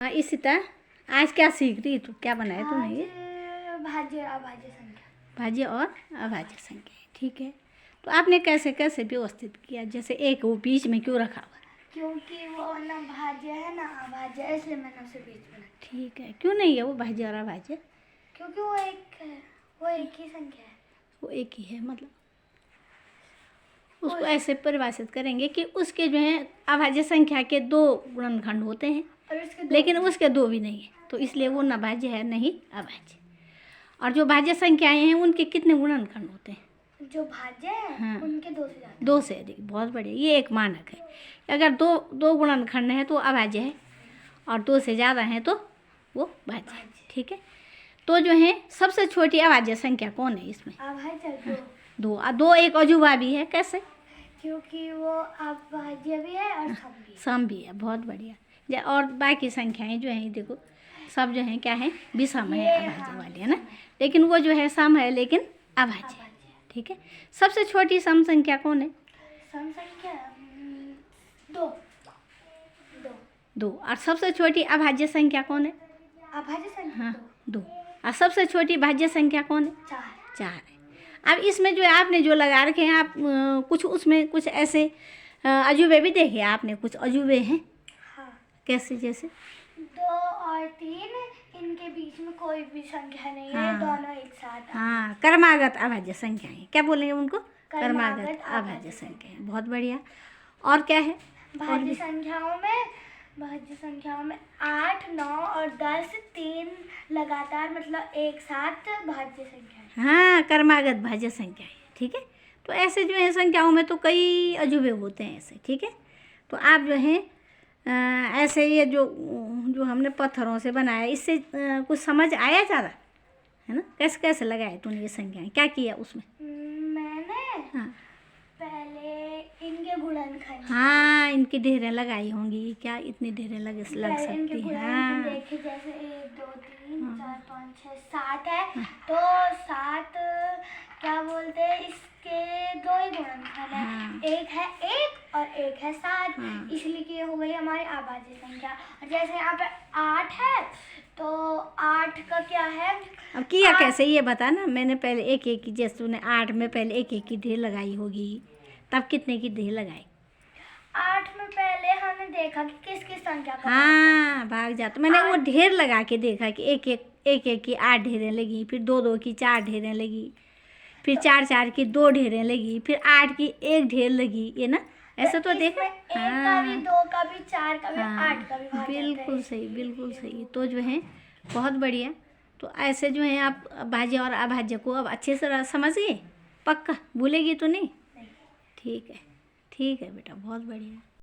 हाँ इशिता, आज क्या सीख रही तू? क्या बनाया तूने ये? भाज्य और अभाज्य संख्या। भाज्य और अभाज्य संख्या, ठीक है। तो आपने कैसे कैसे व्यवस्थित किया? जैसे एक वो बीच में क्यों रखा हुआ? क्योंकि वो ना भाज्य है ना अभाज्य है, इसलिए मैंने उसे बीच में रखा। ठीक है, क्यों नहीं है वो भाज्य और अभाज्य? क्योंकि वो एक ही संख्या है। वो एक ही है, मतलब उसको ऐसे परिभाषित करेंगे कि उसके जो है अभाज्य संख्या के दो गुणनखंड होते हैं, लेकिन उसके दो भी नहीं है, तो इसलिए वो न भाज्य है नहीं अभाज्य। और जो भाज्य संख्याएं हैं उनके कितने गुणनखंड होते हैं? जो भाज्य है हाँ, उनके दो से ज्यादा। दो से अधिक। बहुत बढ़िया, ये एक मानक है। अगर दो गुणनखंड है तो अभाज्य है, और दो से ज़्यादा है तो वो भाज्य है, ठीक है। तो जो है सबसे छोटी अभाज्य संख्या कौन है इसमें? अभाज्य दो। दो एक अजूबा भी है, कैसे? क्योंकि वो अभाज्य भी है और सम भी है। सम भी है, बहुत बढ़िया। और बाकी संख्याएं जो हैं देखो सब जो हैं क्या है, विषम है, अभाज्य वाली है ना, लेकिन वो जो है सम है लेकिन अभाज्य है, ठीक है। सबसे छोटी सम संख्या कौन है? सम संख्या दो। दो। और सबसे छोटी अभाज्य संख्या कौन है? अभाज्य संख्या हाँ, दो। और सबसे छोटी भाज्य संख्या कौन है? चार है। अब इसमें जो है आपने जो लगा रखे हैं, आप कुछ उसमें कुछ ऐसे अजूबे भी देखे आपने? कुछ अजूबे हैं? हाँ। कैसे? जैसे 2 और 3, इनके बीच में कोई भी संख्या नहीं है। हाँ, दोनों एक साथ। हाँ, कर्मागत अभाज्य संख्याएं। क्या बोलेंगे उनको? कर्मागत अभाज्य संख्याएं। बहुत बढ़िया। और क्या है? भाज्य संख्याओं में 8, 9 और 10 तीन लगातार मतलब एक साथ भाज्य संख्या है। हाँ, कर्मागत भाज्य संख्या है, ठीक है। तो ऐसे जो है संख्याओं में तो कई अजूबे होते हैं ऐसे, ठीक है। तो आप जो है ऐसे ये जो हमने पत्थरों से बनाया, इससे कुछ समझ आया ज़्यादा, है ना? कैसे कैसे लगाए तूने ये संख्याएं? क्या किया उसमें? मैंने हाँ, पहले इनके गुणनखंड। हाँ, इनकी ढेरें लगाई होंगी। क्या इतनी ढेरें लग सकती हैं? हाँ, देखे जैसे 1 2 3 4 5 6 7 है, तो 7 क्या बोलते हैं, इसके दो ही गुणनखंड है। हाँ, एक है 1 और एक है 7, हाँ, इसलिए कि ये हो गई हमारी अभाज्य संख्या। और जैसे यहाँ पे 8 है, तो 8 का क्या है? अब किया कैसे ये बता ना। मैंने पहले एक एक की, जैसे तूने 8 में पहले एक एक की ढेर लगाई होगी, तब कितने की ढेर लगाई? 8 में पहले हमने देखा कि किस किस संख्या का हाँ, भाग जा। तो मैंने वो ढेर लगा के देखा कि एक की 8 ढेरें लगी, फिर 2 की 4 ढेरें लगी, फिर 4 की 2 ढेरें लगी, फिर 8 की 1 ढेर लगी, ये ना ऐसे तो देखा। एक का भी, 2 का भी, 4 का भी, 8 का भी भाग जाता है। बिल्कुल सही, बिल्कुल सही। तो जो है बहुत बढ़िया। तो ऐसे जो है आप भाज्य और अभाज्य को अब अच्छे से समझ गए? पक्का भूलेगी तो नहीं? ठीक है, ठीक है बेटा, बहुत बढ़िया।